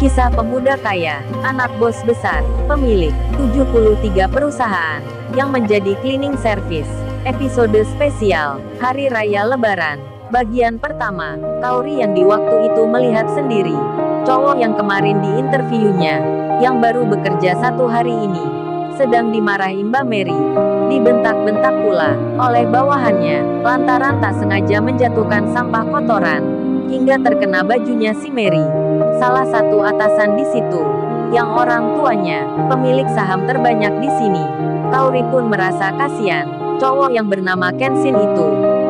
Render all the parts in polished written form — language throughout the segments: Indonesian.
Kisah pemuda kaya, anak bos besar, pemilik 73 perusahaan, yang menjadi cleaning service. Episode spesial, Hari Raya Lebaran. Bagian pertama, Kauri yang di waktu itu melihat sendiri. Cowok yang kemarin diinterviunya, yang baru bekerja 1 hari ini, sedang dimarahi Mbak Mary. Dibentak-bentak pula, oleh bawahannya, lantaran tak sengaja menjatuhkan sampah kotoran, hingga terkena bajunya si Mary. Salah satu atasan di situ, yang orang tuanya, pemilik saham terbanyak di sini. Kauri pun merasa kasihan. Cowok yang bernama Kenshin itu,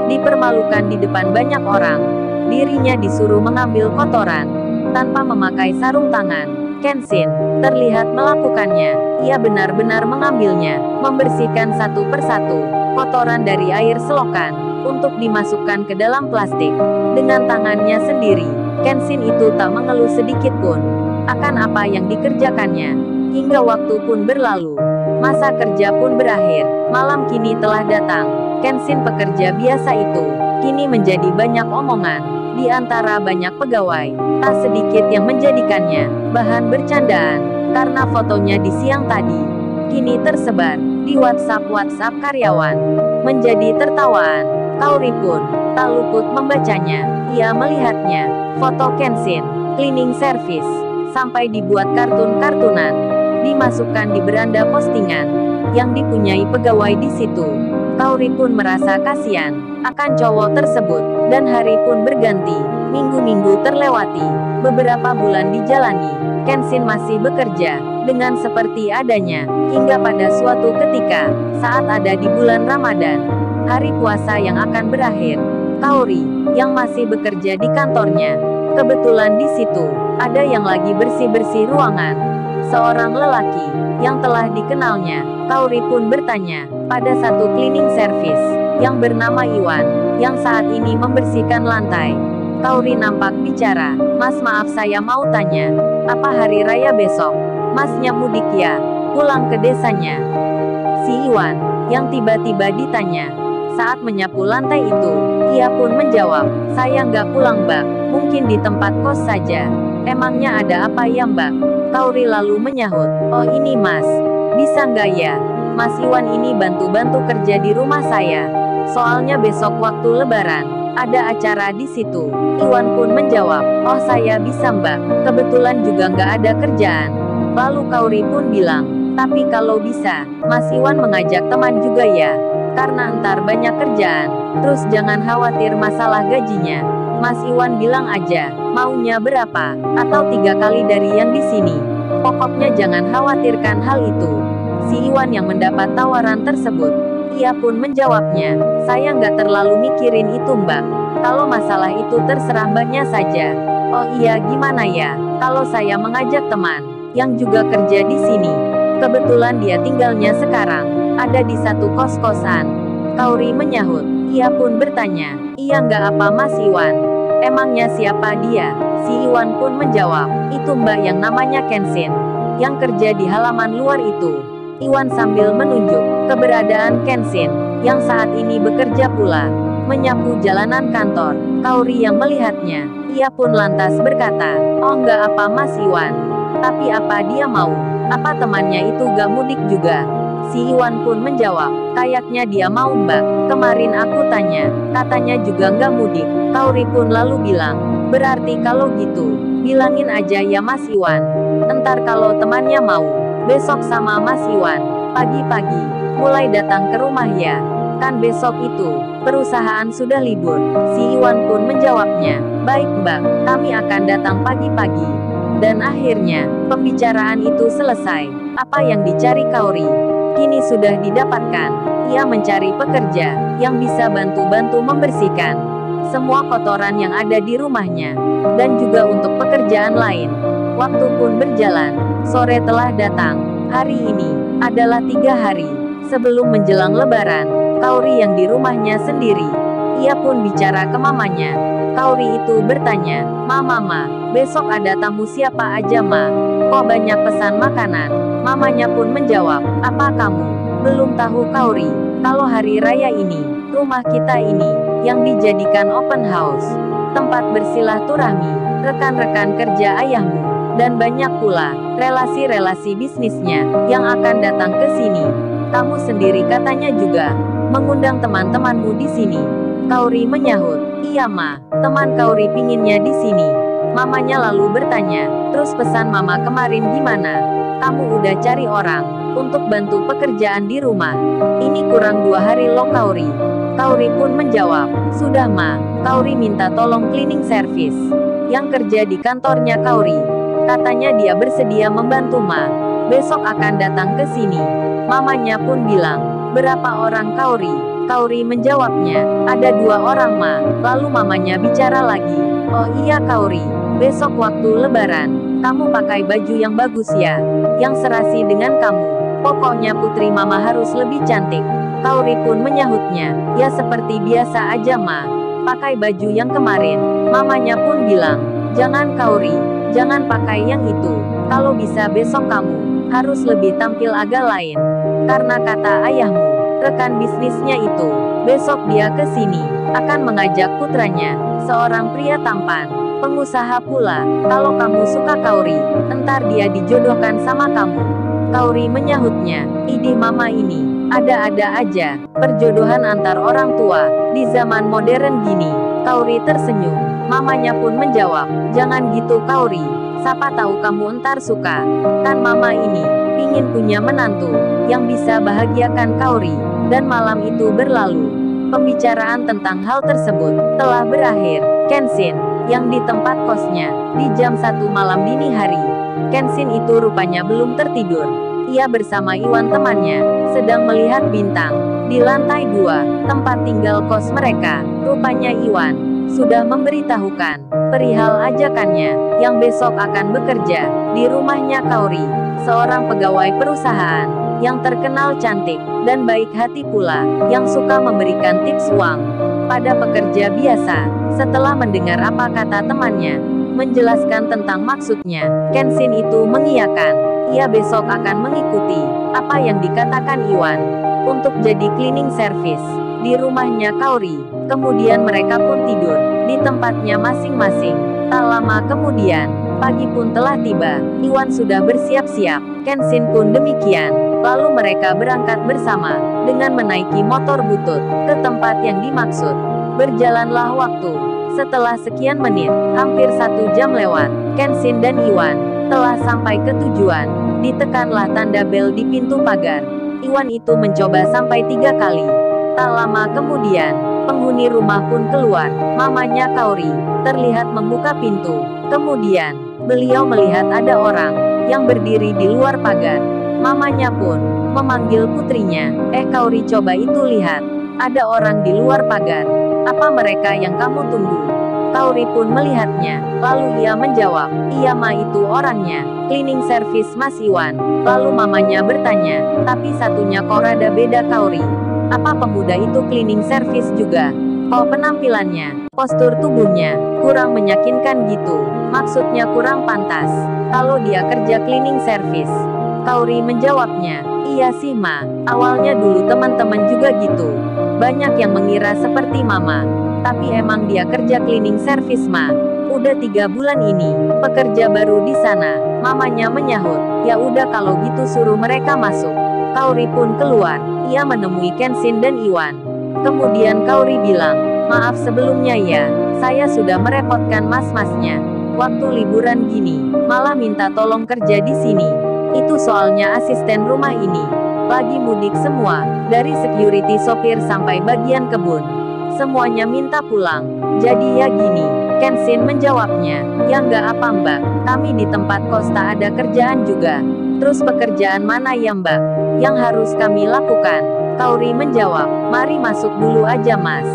dipermalukan di depan banyak orang. Dirinya disuruh mengambil kotoran, tanpa memakai sarung tangan. Kenshin terlihat melakukannya. Ia benar-benar mengambilnya, membersihkan satu persatu kotoran dari air selokan, untuk dimasukkan ke dalam plastik, dengan tangannya sendiri. Kenshin itu tak mengeluh sedikit pun akan apa yang dikerjakannya. Hingga waktu pun berlalu, masa kerja pun berakhir. Malam kini telah datang. Kenshin pekerja biasa itu, kini menjadi banyak omongan di antara banyak pegawai. Tak sedikit yang menjadikannya bahan bercandaan, karena fotonya di siang tadi kini tersebar di WhatsApp karyawan, menjadi tertawaan. Kauri pun tak luput membacanya. Ia melihatnya, foto Kenshin cleaning service, sampai dibuat kartun-kartunan, dimasukkan di beranda postingan yang dipunyai pegawai di situ. Kauri pun merasa kasihan akan cowok tersebut, dan hari pun berganti. Minggu-minggu terlewati, beberapa bulan dijalani. Kenshin masih bekerja dengan seperti adanya, hingga pada suatu ketika, saat ada di bulan Ramadan, hari puasa yang akan berakhir. Kauri, yang masih bekerja di kantornya, kebetulan di situ ada yang lagi bersih-bersih ruangan. Seorang lelaki yang telah dikenalnya. Kauri pun bertanya pada satu cleaning service yang bernama Iwan, yang saat ini membersihkan lantai. Kauri nampak bicara, "Mas, maaf, saya mau tanya, apa hari raya besok? Masnya mudik ya? Pulang ke desanya?" Si Iwan, yang tiba-tiba ditanya saat menyapu lantai itu, ia pun menjawab, "Saya nggak pulang, Mbak. Mungkin di tempat kos saja." "Emangnya ada apa ya, Mbak?" Kauri lalu menyahut, "Oh ini Mas, bisa nggak ya? Mas Iwan ini bantu-bantu kerja di rumah saya. Soalnya besok waktu Lebaran, ada acara di situ." Iwan pun menjawab, "Oh saya bisa, Mbak. Kebetulan juga nggak ada kerjaan." Lalu Kauri pun bilang, "Tapi kalau bisa, Mas Iwan mengajak teman juga ya. Karena ntar banyak kerjaan. Terus jangan khawatir masalah gajinya. Mas Iwan bilang aja, maunya berapa, atau 3 kali dari yang di sini. Pokoknya jangan khawatirkan hal itu." Si Iwan yang mendapat tawaran tersebut, ia pun menjawabnya, "Saya nggak terlalu mikirin itu, Mbak. Kalau masalah itu terserah Mbaknya saja." "Oh iya, gimana ya, kalau saya mengajak teman yang juga kerja di sini? Kebetulan dia tinggalnya sekarang ada di satu kos-kosan." Kauri menyahut. Ia pun bertanya, "Iya nggak apa Mas Iwan? Emangnya siapa dia?" Si Iwan pun menjawab, "Itu Mbak yang namanya Kenshin, yang kerja di halaman luar itu." Iwan sambil menunjuk keberadaan Kenshin, yang saat ini bekerja pula, menyapu jalanan kantor. Kauri yang melihatnya, ia pun lantas berkata, "Oh nggak apa Mas Iwan. Tapi apa dia mau? Apa temannya itu gak mudik juga?" Si Iwan pun menjawab, "Kayaknya dia mau, Mbak. Kemarin aku tanya, katanya juga gak mudik." Kauri pun lalu bilang, "Berarti kalau gitu, bilangin aja ya Mas Iwan. Entar kalau temannya mau, besok sama Mas Iwan, pagi-pagi, mulai datang ke rumah ya. Kan besok itu, perusahaan sudah libur." Si Iwan pun menjawabnya, "Baik Mbak, kami akan datang pagi-pagi." Dan akhirnya, pembicaraan itu selesai. Apa yang dicari Kauri kini sudah didapatkan. Ia mencari pekerja yang bisa bantu-bantu membersihkan semua kotoran yang ada di rumahnya, dan juga untuk pekerjaan lain. Waktu pun berjalan. Sore telah datang. Hari ini adalah 3 hari sebelum menjelang Lebaran. Kauri yang di rumahnya sendiri, ia pun bicara ke mamanya. Kauri itu bertanya, "Mama, besok ada tamu siapa aja, Ma? Kok banyak pesan makanan?" Mamanya pun menjawab, "Apa kamu belum tahu Kauri, kalau hari raya ini, rumah kita ini, yang dijadikan open house, tempat bersilaturahmi, rekan-rekan kerja ayahmu. Dan banyak pula relasi-relasi bisnisnya yang akan datang ke sini. Kamu sendiri katanya juga mengundang teman-temanmu di sini. Kauri menyahut, iya ma, teman Kauri pinginnya di sini. Mamanya lalu bertanya, terus pesan mama kemarin gimana? Kamu udah cari orang untuk bantu pekerjaan di rumah. Ini kurang 2 hari loh Kauri. Kauri pun menjawab, sudah ma, Kauri minta tolong cleaning service yang kerja di kantornya Kauri. Katanya dia bersedia membantu ma. Besok akan datang ke sini. Mamanya pun bilang, berapa orang Kauri? Kauri menjawabnya, ada 2 orang ma. Lalu mamanya bicara lagi, oh iya Kauri, besok waktu lebaran, kamu pakai baju yang bagus ya, yang serasi dengan kamu. Pokoknya putri mama harus lebih cantik. Kauri pun menyahutnya, ya seperti biasa aja ma, pakai baju yang kemarin. Mamanya pun bilang, jangan Kauri, jangan pakai yang itu. Kalau bisa besok kamu harus lebih tampil agak lain. Karena kata ayahmu, rekan bisnisnya itu, besok dia ke sini, akan mengajak putranya, seorang pria tampan, pengusaha pula. Kalau kamu suka Kauri, entar dia dijodohkan sama kamu. Kauri menyahutnya, idih mama ini, ada-ada aja, perjodohan antar orang tua, di zaman modern gini. Kauri tersenyum, mamanya pun menjawab, jangan gitu Kauri, siapa tahu kamu entar suka. Kan mama ini, pingin punya menantu, yang bisa bahagiakan Kauri. Dan malam itu berlalu. Pembicaraan tentang hal tersebut telah berakhir. Kenshin, yang di tempat kosnya, di jam 1 malam dini hari. Kenshin itu rupanya belum tertidur. Ia bersama Iwan temannya, sedang melihat bintang. Di lantai 2, tempat tinggal kos mereka, rupanya Iwan sudah memberitahukan perihal ajakannya, yang besok akan bekerja di rumahnya Kauri, seorang pegawai perusahaan yang terkenal cantik dan baik hati pula, yang suka memberikan tips uang pada pekerja biasa. Setelah mendengar apa kata temannya, menjelaskan tentang maksudnya, Kenshin itu mengiyakan. Ia besok akan mengikuti apa yang dikatakan Iwan untuk jadi cleaning service di rumahnya Kauri. Kemudian mereka pun tidur di tempatnya masing-masing. Tak lama kemudian, pagi pun telah tiba. Iwan sudah bersiap-siap, Kenshin pun demikian. Lalu mereka berangkat bersama, dengan menaiki motor butut, ke tempat yang dimaksud. Berjalanlah waktu. Setelah sekian menit, hampir 1 jam lewat, Kenshin dan Iwan telah sampai ke tujuan. Ditekanlah tanda bel di pintu pagar. Iwan itu mencoba sampai 3 kali. Tak lama kemudian, penghuni rumah pun keluar. Mamanya Kauri terlihat membuka pintu. Kemudian, beliau melihat ada orang yang berdiri di luar pagar. Mamanya pun memanggil putrinya, Kauri coba itu lihat, ada orang di luar pagar. Apa mereka yang kamu tunggu? Kauri pun melihatnya, lalu ia menjawab, iya ma itu orangnya, cleaning service Mas Iwan. Lalu mamanya bertanya, tapi satunya kok rada beda Kauri. Apa pemuda itu cleaning service juga? Kok penampilannya, postur tubuhnya, kurang meyakinkan gitu, maksudnya kurang pantas, kalau dia kerja cleaning service. Kauri menjawabnya, iya sih ma, awalnya dulu teman-teman juga gitu. Banyak yang mengira seperti mama. Tapi emang dia kerja cleaning service ma. Udah 3 bulan ini, pekerja baru di sana. Mamanya menyahut, ya udah kalau gitu suruh mereka masuk. Kauri pun keluar, ia menemui Kenshin dan Iwan. Kemudian Kauri bilang, maaf sebelumnya ya, saya sudah merepotkan mas-masnya. Waktu liburan gini, malah minta tolong kerja di sini. Itu soalnya asisten rumah ini lagi mudik semua, dari security sopir sampai bagian kebun. Semuanya minta pulang. Jadi ya gini, Kenshin menjawabnya, ya nggak apa mbak, kami di tempat kos tak ada kerjaan juga. Terus pekerjaan mana ya mbak yang harus kami lakukan? Kauri menjawab, mari masuk dulu aja mas,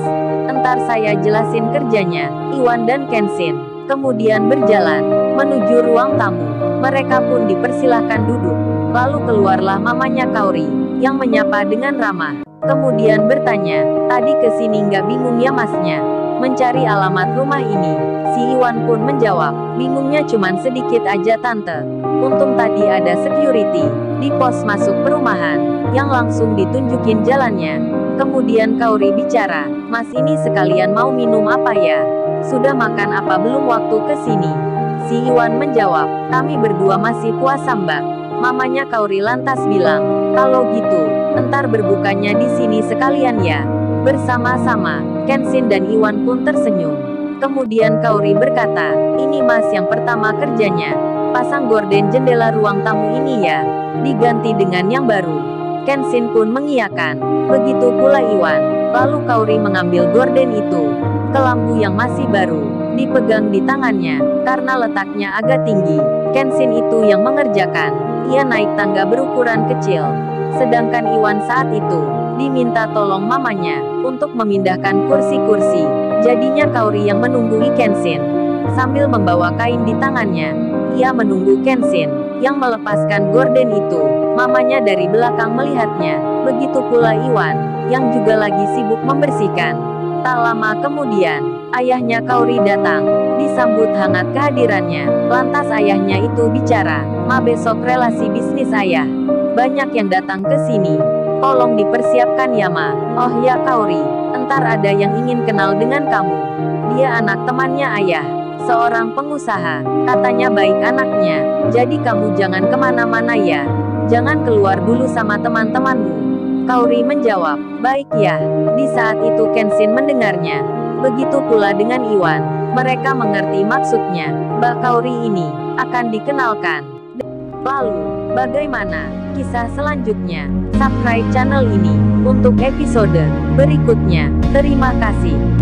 entar saya jelasin kerjanya. Iwan dan Kenshin kemudian berjalan menuju ruang tamu. Mereka pun dipersilahkan duduk. Lalu keluarlah mamanya Kauri, yang menyapa dengan ramah. Kemudian bertanya, tadi kesini nggak bingung ya masnya? Mencari alamat rumah ini. Si Iwan pun menjawab, bingungnya cuman sedikit aja tante. Untung tadi ada security di pos masuk perumahan, yang langsung ditunjukin jalannya. Kemudian Kauri bicara, mas ini sekalian mau minum apa ya? Sudah makan apa belum waktu kesini? Si Iwan menjawab, kami berdua masih puasa mbak. Mamanya Kaori lantas bilang, kalau gitu, entar berbukanya di sini sekalian ya. Bersama-sama, Kenshin dan Iwan pun tersenyum. Kemudian Kaori berkata, ini mas yang pertama kerjanya. Pasang gorden jendela ruang tamu ini ya. Diganti dengan yang baru. Kenshin pun mengiyakan. Begitu pula Iwan. Lalu Kaori mengambil gorden itu. Kelambu yang masih baru dipegang di tangannya. Karena letaknya agak tinggi, Kenshin itu yang mengerjakan. Ia naik tangga berukuran kecil. Sedangkan Iwan saat itu diminta tolong mamanya untuk memindahkan kursi-kursi. Jadinya Kaori yang menunggui Kenshin. Sambil membawa kain di tangannya, ia menunggu Kenshin yang melepaskan gorden itu. Mamanya dari belakang melihatnya. Begitu pula Iwan yang juga lagi sibuk membersihkan. Tak lama kemudian, ayahnya Kaori datang. Disambut hangat kehadirannya. Lantas ayahnya itu bicara, "Ma, besok relasi bisnis ayah. Banyak yang datang ke sini. Tolong dipersiapkan ya Ma." "Oh ya Kaori, entar ada yang ingin kenal dengan kamu. Dia anak temannya ayah. Seorang pengusaha. Katanya baik anaknya. Jadi kamu jangan kemana-mana ya. Jangan keluar dulu sama teman-temanmu." Kaori menjawab, "Baik ya." Di saat itu Kenshin mendengarnya. Begitu pula dengan Iwan. Mereka mengerti maksudnya. Mbak Kaori ini akan dikenalkan. Lalu, bagaimana kisah selanjutnya? Subscribe channel ini untuk episode berikutnya. Terima kasih.